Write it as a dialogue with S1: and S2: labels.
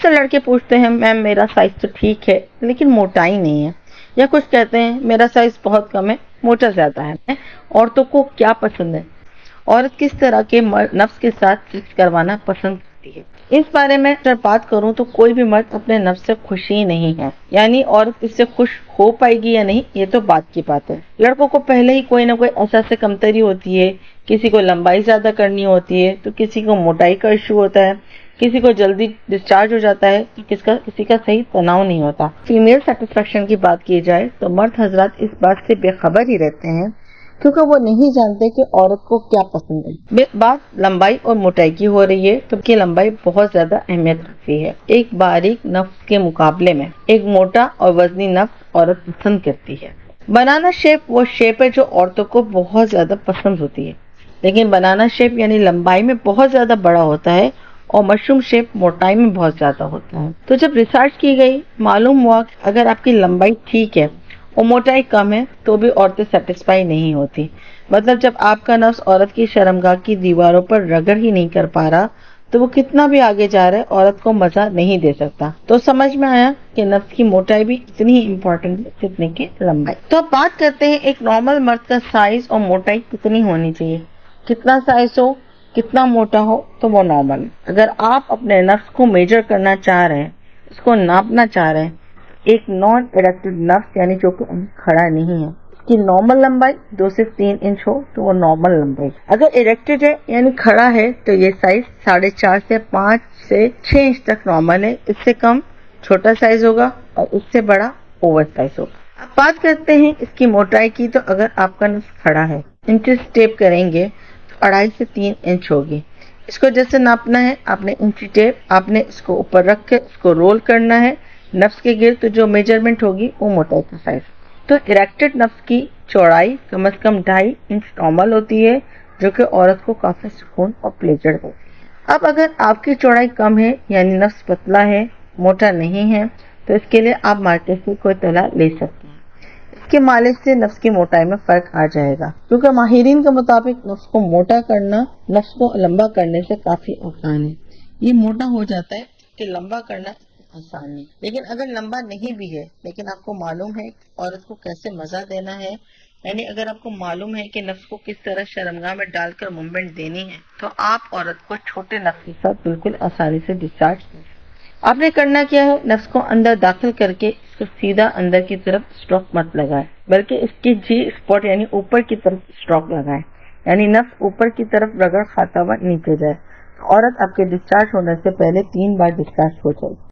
S1: اکثر لڑکے پوچھتے ہیں میم میرا سائز تو ٹھیک ہے لیکن موٹائی نہیں ہے، یا کچھ کہتے ہیں میرا سائز بہت کم ہے موٹا زیادہ ہے۔ عورتوں کو کیا پسند ہے؟ عورت کس طرح کے نفس کے ساتھ سیکس کروانا پسند کرتی ہے؟ اس بارے میں اگر بات کروں تو کوئی بھی مرد اپنے نفس سے خوش ہی نہیں ہے، یعنی عورت اس سے خوش ہو پائے گی یا نہیں یہ تو بات کی بات ہے۔ لڑکوں کو پہلے ہی کوئی نہ کوئی احساس کمتری ہوتی ہے، کسی کو لمبائی زیادہ کرنی ہوتی ہے تو کسی کو موٹائی کا ایشو ہوتا ہے، کسی کو جلدی ڈسچارج ہو جاتا ہے تو کسی کا صحیح تناؤ نہیں ہوتا۔ فیمیل سیٹسفیکشن کی بات کی جائے تو مرد حضرات اس بات سے بے خبر ہی رہتے ہیں کیونکہ وہ نہیں جانتے کہ عورت کو کیا پسند ہے۔ بات لمبائی اور موٹائی کی ہو رہی ہے تو کہ لمبائی بہت زیادہ اہمیت رکھتی ہے۔ ایک باریک نفس کے مقابلے میں ایک موٹا اور وزنی نفس عورت پسند کرتی ہے۔ بنانا شیپ وہ شیپ ہے جو عورتوں کو بہت زیادہ پسند ہوتی ہے، لیکن بنانا شیپ یعنی لمبائی میں بہت زیادہ بڑا ہوتا ہے اور مشروم شیپ موٹائی میں بہت زیادہ ہوتا ہے۔ تو جب ریسرچ کی گئی معلوم ہوا کہ اگر آپ کی لمبائی ٹھیک ہے اور موٹائی کم ہے تو بھی عورتیں سیٹسفائی نہیں ہوتی۔ مطلب جب آپ کا نفس عورت کی شرمگاہ کی دیواروں پر رگڑ ہی نہیں کر پا رہا تو وہ کتنا بھی آگے جا رہا ہے عورت کو مزہ نہیں دے سکتا۔ تو سمجھ میں آیا کہ نفس کی موٹائی بھی اتنی ہی امپورٹنٹ ہے جتنے کی لمبائی۔ تو اب بات کرتے ہیں ایک نارمل مرد کا سائز اور موٹائی کتنی ہونی چاہیے۔ کتنا سائز ہو کتنا موٹا ہو تو وہ نارمل۔ اگر آپ اپنے نفس کو میجر کرنا چاہ رہے ہیں، اس کو ناپنا چاہ رہے ہیں، ایک نان ایریکٹڈ نفس یعنی جو کہ کھڑا نہیں ہے، اس کی نارمل لمبائی 2 سے 3 انچ ہو تو وہ نارمل لمبائی۔ اگر ایریکٹڈ ہے یعنی کھڑا ہے تو یہ سائز 4.5 سے 5 سے 6 انچ تک نارمل ہے، اس سے کم چھوٹا سائز ہوگا اور اس سے بڑا اوور سائز ہوگا۔ اب بات کرتے ہیں اس کی موٹائی کی، تو اگر آپ کا نفس کھڑا ہے انچز ٹیپ کریں گے تو 2.5 سے 3 انچ ہوگی۔ اس کو جیسے ناپنا ہے آپ نے انچی ٹیپ آپ نے اس کو اوپر رکھ کے اس کو رول کرنا ہے نفس کے گرد، تو جو میجرمنٹ ہوگی وہ موٹائی کا سائز۔ تو ایریکٹڈ نفس کی چوڑائی کم از کم 2.5 انچ نارمل ہوتی ہے جو کہ عورت کو کافی سکون اور پلیجر دیتی ہے۔ اب اگر آپ کی چوڑائی کم ہے یعنی نفس پتلا ہے موٹا نہیں ہے تو اس کے لیے آپ مارکیٹ سے کوئی تلا لے سکتے ہیں۔ اس کے مالش سے نفس کی موٹائی میں فرق آ جائے گا، کیونکہ ماہرین کے مطابق نفس کو موٹا کرنا نفس کو لمبا کرنے سے کافی آسان ہے۔ یہ موٹا ہو جاتا ہے کہ لمبا کرنا آسان نہیں، لیکن اگر لمبا نہیں بھی ہے لیکن آپ کو معلوم ہے کہ عورت کو کیسے مزہ دینا ہے، یعنی اگر آپ کو معلوم ہے کہ نفس کو کس طرح شرمگاہ میں ڈال کر موومنٹ دینی ہے تو آپ عورت کو چھوٹے نفس کے ساتھ بالکل آسانی سے ڈسچارج کر سکتے ہیں۔ آپ نے کرنا کیا ہے، نفس کو اندر داخل کر کے اس کو سیدھا اندر کی طرف اسٹروک مت لگائے، بلکہ اس کی جی اسپاٹ یعنی اوپر کی طرف اسٹروک لگائے، یعنی نفس اوپر کی طرف رگڑ کھاتا ہوا نیچے جائے۔ عورت آپ کے ڈسچارج ہونے سے پہلے 3 بار ڈسچارج ہو جائے گی۔